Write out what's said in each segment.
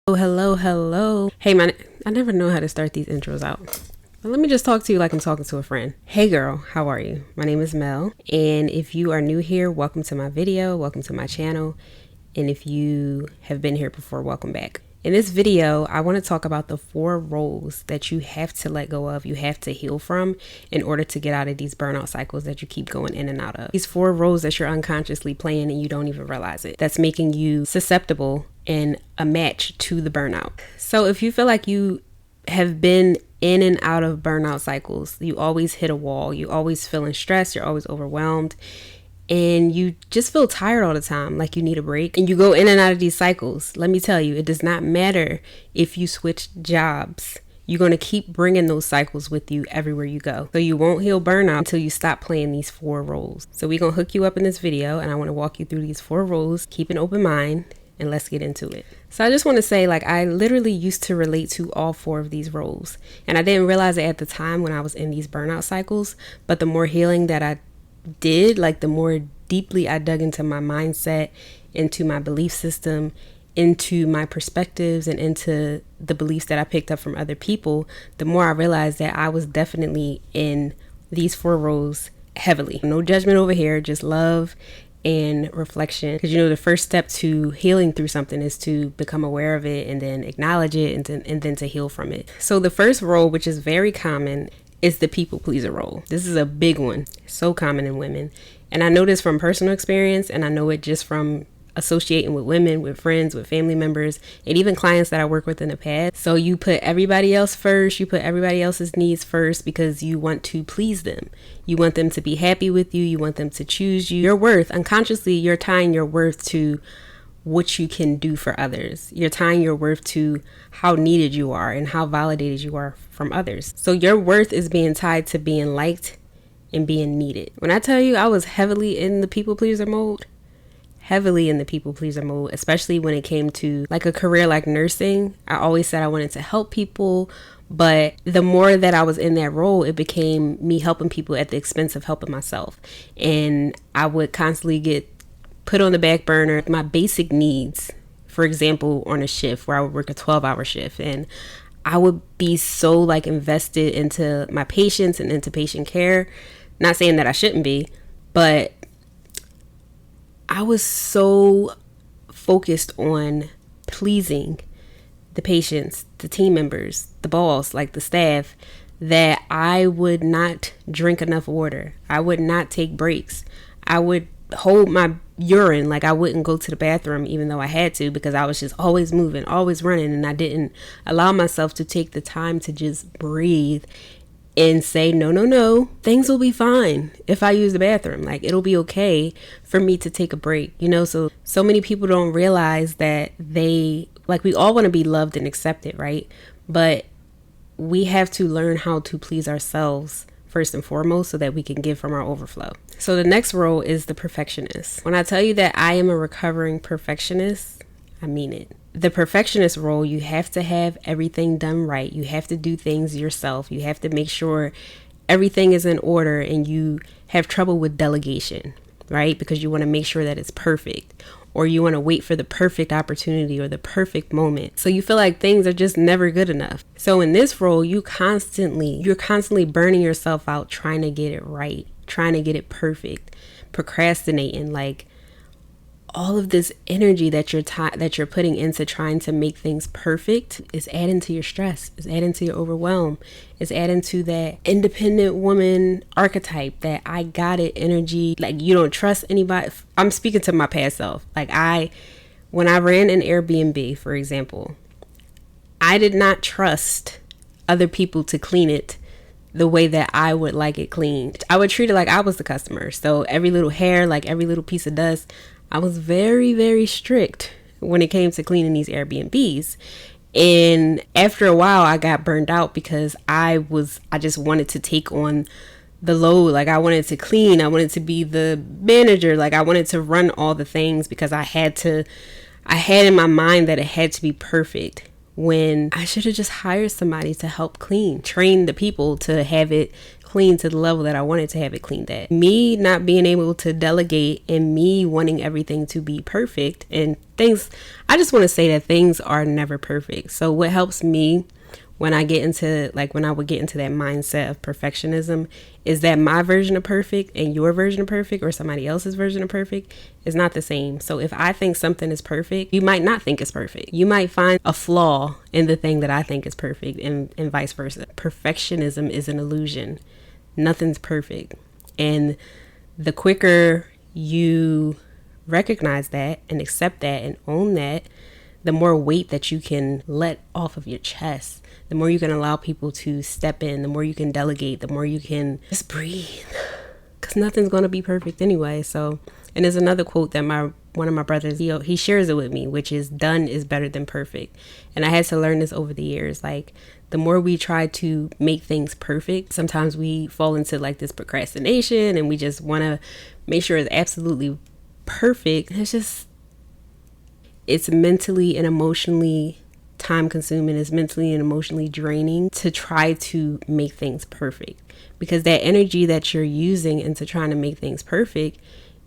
Oh, hello. Hey, man, I never know how to start these intros out. But let me just talk to you like I'm talking to a friend. Hey, girl, how are you? My name is Mel. And if you are new here, welcome to my video. Welcome to my channel. And if you have been here before, welcome back. In this video, I want to talk about the 4 roles that you have to let go of, you have to heal from in order to get out of these burnout cycles that you keep going in and out of. These 4 roles that you're unconsciously playing and you don't even realize it. That's making you susceptible and a match to the burnout. So if you feel like you have been in and out of burnout cycles, you always hit a wall, you always feeling stressed, you're always overwhelmed, and you just feel tired all the time, like you need a break, and you go in and out of these cycles, let me tell you, it does not matter if you switch jobs. You're going to keep bringing those cycles with you everywhere you go. So you won't heal burnout until you stop playing these 4 roles. So we're going to hook you up in this video, and I want to walk you through these 4 roles. Keep an open mind, and let's get into it. So I just want to say, I literally used to relate to all 4 of these roles, and I didn't realize it at the time when I was in these burnout cycles. But the more healing that I did, the more deeply I dug into my mindset, into my belief system, into my perspectives, and into the beliefs that I picked up from other people, the more I realized that I was definitely in these 4 roles heavily. No judgment over here, just love and reflection. Because the first step to healing through something is to become aware of it and then acknowledge it and then to heal from it. So the first role, which is very common, is the people pleaser role. This is a big one, so common in women. And I know this from personal experience, and I know it just from associating with women, with friends, with family members, and even clients that I work with in the past. So you put everybody else first, you put everybody else's needs first because you want to please them. You want them to be happy with you, you want them to choose you. Your worth, unconsciously, you're tying your worth to what you can do for others. You're tying your worth to how needed you are and how validated you are from others. So your worth is being tied to being liked and being needed. When I tell you I was heavily in the people pleaser mode, especially when it came to a career like nursing. I always said I wanted to help people, but the more that I was in that role, it became me helping people at the expense of helping myself. And I would constantly get put on the back burner. My basic needs, for example, on a shift where I would work a 12-hour shift, and I would be so invested into my patients and into patient care. Not saying that I shouldn't be, but I was so focused on pleasing the patients, the team members, the boss, the staff, that I would not drink enough water. I would not take breaks. I would hold my urine, I wouldn't go to the bathroom even though I had to, because I was just always moving, always running, and I didn't allow myself to take the time to just breathe and say, no, things will be fine if I use the bathroom. It'll be okay for me to take a break, so many people don't realize that we all want to be loved and accepted, right? But we have to learn how to please ourselves first and foremost so that we can give from our overflow. So the next role is the perfectionist. When I tell you that I am a recovering perfectionist, I mean it. The perfectionist role, you have to have everything done right. You have to do things yourself. You have to make sure everything is in order, and you have trouble with delegation, right? Because you want to make sure that it's perfect, or you want to wait for the perfect opportunity or the perfect moment. So you feel like things are just never good enough. So in this role, you're constantly burning yourself out trying to get it right, trying to get it perfect, procrastinating, all of this energy that you're putting into trying to make things perfect is adding to your stress, is adding to your overwhelm, is adding to that independent woman archetype, that I got it energy, you don't trust anybody. I'm speaking to my past self. When I ran an Airbnb, for example, I did not trust other people to clean it the way that I would like it cleaned. I would treat it like I was the customer. So every little hair, every little piece of dust, I was very, very strict when it came to cleaning these Airbnbs. And after a while, I got burned out because I just wanted to take on the load. I wanted to clean. I wanted to be the manager. I wanted to run all the things because I had in my mind that it had to be perfect, when I should have just hired somebody to help clean, train the people to have it clean to the level that I wanted to have it cleaned at. Me not being able to delegate and me wanting everything to be perfect and things, I just want to say that things are never perfect. So what helps me when I would get into that mindset of perfectionism is that my version of perfect and your version of perfect or somebody else's version of perfect is not the same. So if I think something is perfect, you might not think it's perfect. You might find a flaw in the thing that I think is perfect and vice versa. Perfectionism is an illusion. Nothing's perfect. And the quicker you recognize that and accept that and own that, the more weight that you can let off of your chest, the more you can allow people to step in, the more you can delegate, the more you can just breathe, because nothing's going to be perfect anyway. So, and there's another quote that one of my brothers, he shares it with me, which is done is better than perfect. And I had to learn this over the years. Like, the more we try to make things perfect, sometimes we fall into like this procrastination and we just want to make sure it's absolutely perfect. It's mentally and emotionally time consuming. It's mentally and emotionally draining to try to make things perfect, because that energy that you're using into trying to make things perfect,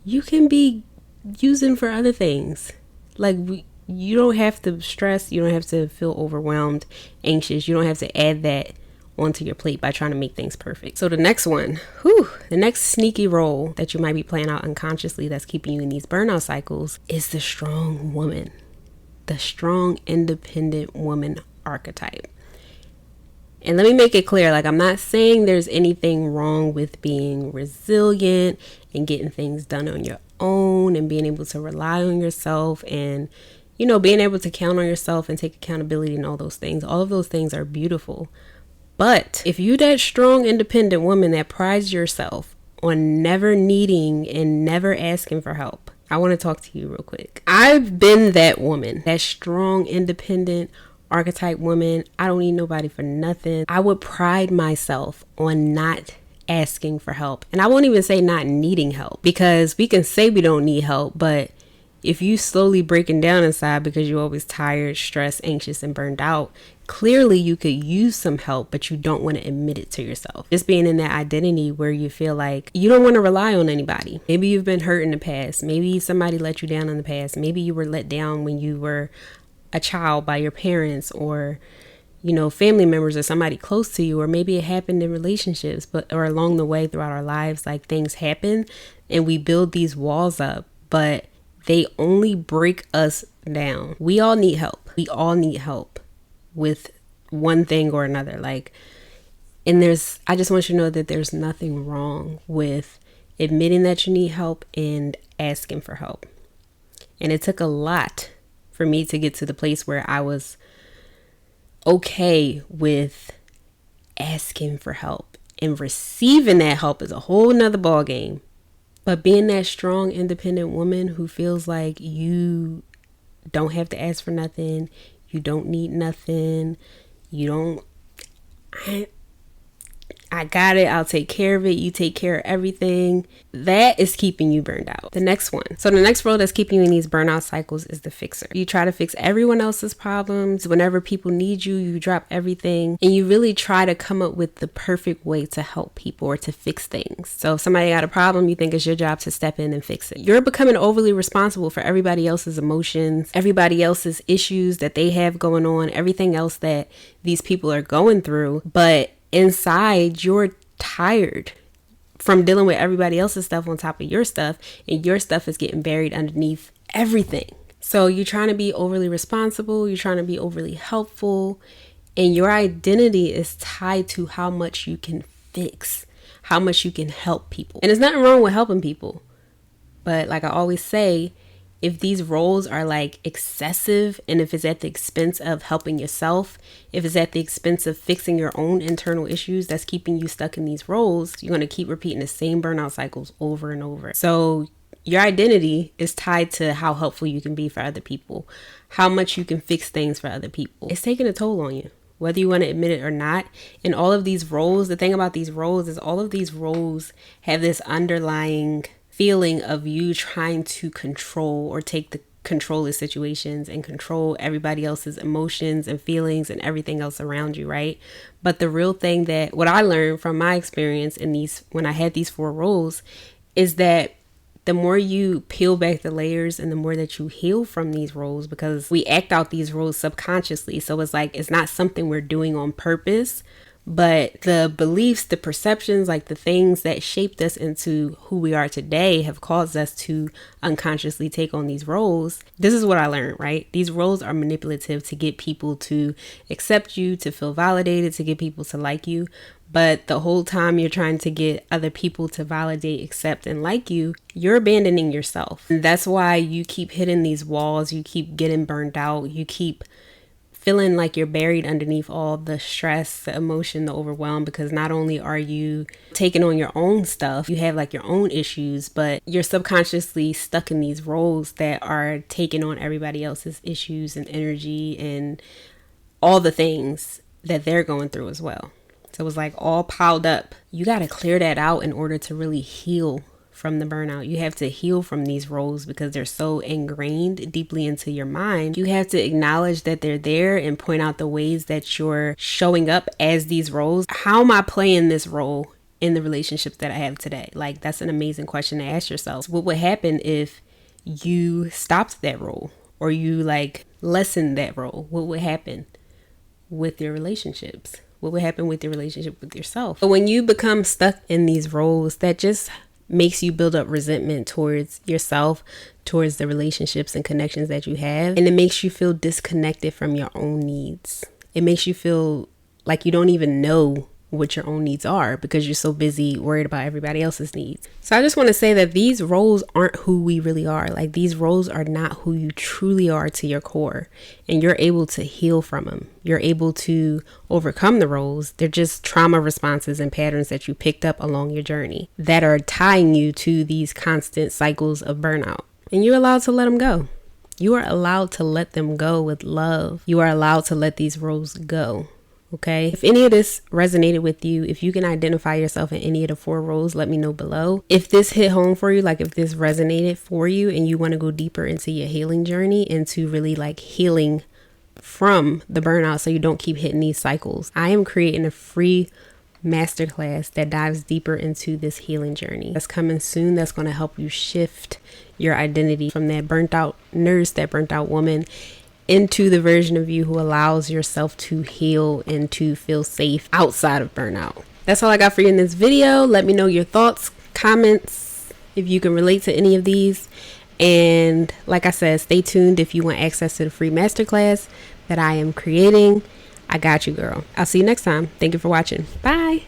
you can be using for other things. Like, you don't have to stress. You don't have to feel overwhelmed, anxious. You don't have to add that onto your plate by trying to make things perfect. So the next sneaky role that you might be playing out unconsciously that's keeping you in these burnout cycles is the strong woman, the strong, independent woman archetype. And let me make it clear, like, I'm not saying there's anything wrong with being resilient and getting things done on your own and being able to rely on yourself and, being able to count on yourself and take accountability and all those things. All of those things are beautiful. But if you that strong, independent woman that prides yourself on never needing and never asking for help, I want to talk to you real quick. I've been that woman, that strong, independent archetype woman. I don't need nobody for nothing. I would pride myself on not asking for help. And I won't even say not needing help, because we can say we don't need help, but if you slowly breaking down inside because you're always tired, stressed, anxious, and burned out, clearly you could use some help, but you don't want to admit it to yourself. Just being in that identity where you feel like you don't want to rely on anybody. Maybe you've been hurt in the past. Maybe somebody let you down in the past. Maybe you were let down when you were a child by your parents or, family members or somebody close to you, or maybe it happened in relationships, or along the way throughout our lives, like, things happen and we build these walls up, but they only break us down. We all need help. We all need help with one thing or another. I just want you to know that there's nothing wrong with admitting that you need help and asking for help. And it took a lot for me to get to the place where I was okay with asking for help, and receiving that help is a whole nother ball game. But being that strong, independent woman who feels like you don't have to ask for nothing, you don't need nothing, I got it, I'll take care of it, you take care of everything, that is keeping you burned out. The next one. So the next role that's keeping you in these burnout cycles is the fixer. You try to fix everyone else's problems. Whenever people need you, you drop everything and you really try to come up with the perfect way to help people or to fix things. So if somebody got a problem, you think it's your job to step in and fix it. You're becoming overly responsible for everybody else's emotions, everybody else's issues that they have going on, everything else that these people are going through. But inside, you're tired from dealing with everybody else's stuff on top of your stuff, and your stuff is getting buried underneath everything. So you're trying to be overly responsible, you're trying to be overly helpful, and your identity is tied to how much you can fix, how much you can help people. And there's nothing wrong with helping people, but like I always say, if these roles are like excessive, and if it's at the expense of helping yourself, if it's at the expense of fixing your own internal issues that's keeping you stuck in these roles, you're going to keep repeating the same burnout cycles over and over. So your identity is tied to how helpful you can be for other people, how much you can fix things for other people. It's taking a toll on you, whether you want to admit it or not. And all of these roles, the thing about these roles is all of these roles have this underlying feeling of you trying to control or take the control the situations and control everybody else's emotions and feelings and everything else around you, right? But the real thing that what I learned from my experience in these, when I had these 4 roles, is that the more you peel back the layers and the more that you heal from these roles, because we act out these roles subconsciously. So it's like, it's not something we're doing on purpose, but the beliefs, the perceptions, like the things that shaped us into who we are today have caused us to unconsciously take on these roles. This is what I learned, right? These roles are manipulative to get people to accept you, to feel validated, to get people to like you. But the whole time you're trying to get other people to validate, accept, and like you, you're abandoning yourself. And that's why you keep hitting these walls. You keep getting burned out. You keep feeling like you're buried underneath all the stress, the emotion, the overwhelm, because not only are you taking on your own stuff, you have like your own issues, but you're subconsciously stuck in these roles that are taking on everybody else's issues and energy and all the things that they're going through as well. So it was like all piled up. You got to clear that out in order to really heal from the burnout. You have to heal from these roles because they're so ingrained deeply into your mind. You have to acknowledge that they're there and point out the ways that you're showing up as these roles. How am I playing this role in the relationships that I have today? Like, that's an amazing question to ask yourself. What would happen if you stopped that role or you like lessened that role? What would happen with your relationships? What would happen with your relationship with yourself? But when you become stuck in these roles, that just makes you build up resentment towards yourself, towards the relationships and connections that you have. And it makes you feel disconnected from your own needs. It makes you feel like you don't even know what your own needs are because you're so busy worried about everybody else's needs. So I just want to say that these roles aren't who we really are. Like, these roles are not who you truly are to your core, and you're able to heal from them. You're able to overcome the roles. They're just trauma responses and patterns that you picked up along your journey that are tying you to these constant cycles of burnout, and you're allowed to let them go. You are allowed to let them go with love. You are allowed to let these roles go. Okay. If any of this resonated with you, if you can identify yourself in any of the 4 roles, let me know below. If this hit home for you, like if this resonated for you and you want to go deeper into your healing journey, into really like healing from the burnout so you don't keep hitting these cycles, I am creating a free masterclass that dives deeper into this healing journey. That's coming soon. That's going to help you shift your identity from that burnt out nurse, that burnt out woman, into the version of you who allows yourself to heal and to feel safe outside of burnout. That's all I got for you in this video. Let me know your thoughts, comments, if you can relate to any of these. And like I said, stay tuned if you want access to the free masterclass that I am creating. I got you, girl. I'll see you next time. Thank you for watching. Bye.